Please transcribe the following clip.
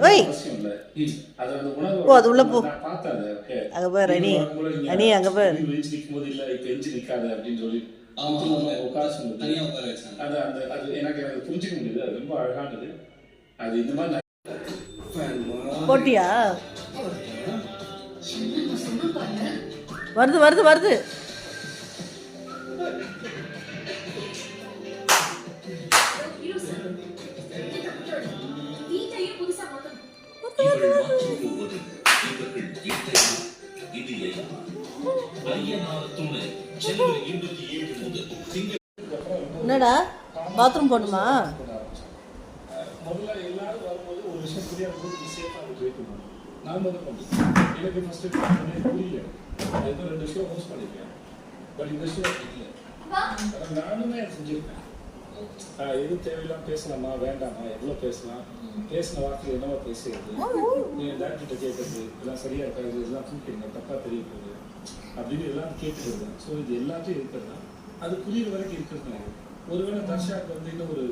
ஓய் ஓ அது உள்ள போ அங்கே பாரு அனி அனி அங்கே பாரு போட்டியா வருது வருது வருது என்னடா பாத்ரூம் போகணுமா? நானுமே செஞ்சிருக்கேன். எது தேவையில்லாம பேசலாமா வேண்டாமா, எவ்வளோ பேசலாம், பேசின வார்த்தை என்னவா பேசுறது, டாக்டர்கிட்ட கேட்கறது, இதெல்லாம் சரியா இருக்காது, இதெல்லாம் தூக்கிடுங்க, தப்பா தெரிய போகுது அப்படின்னு எல்லாம் கேட்டுக்கிறது. ஸோ இது எல்லாத்தையும் இருக்கிறது அது புரியுற வரைக்கும் இருக்கிறது. ஒருவேளை தர்ஷாக்கு இன்னொரு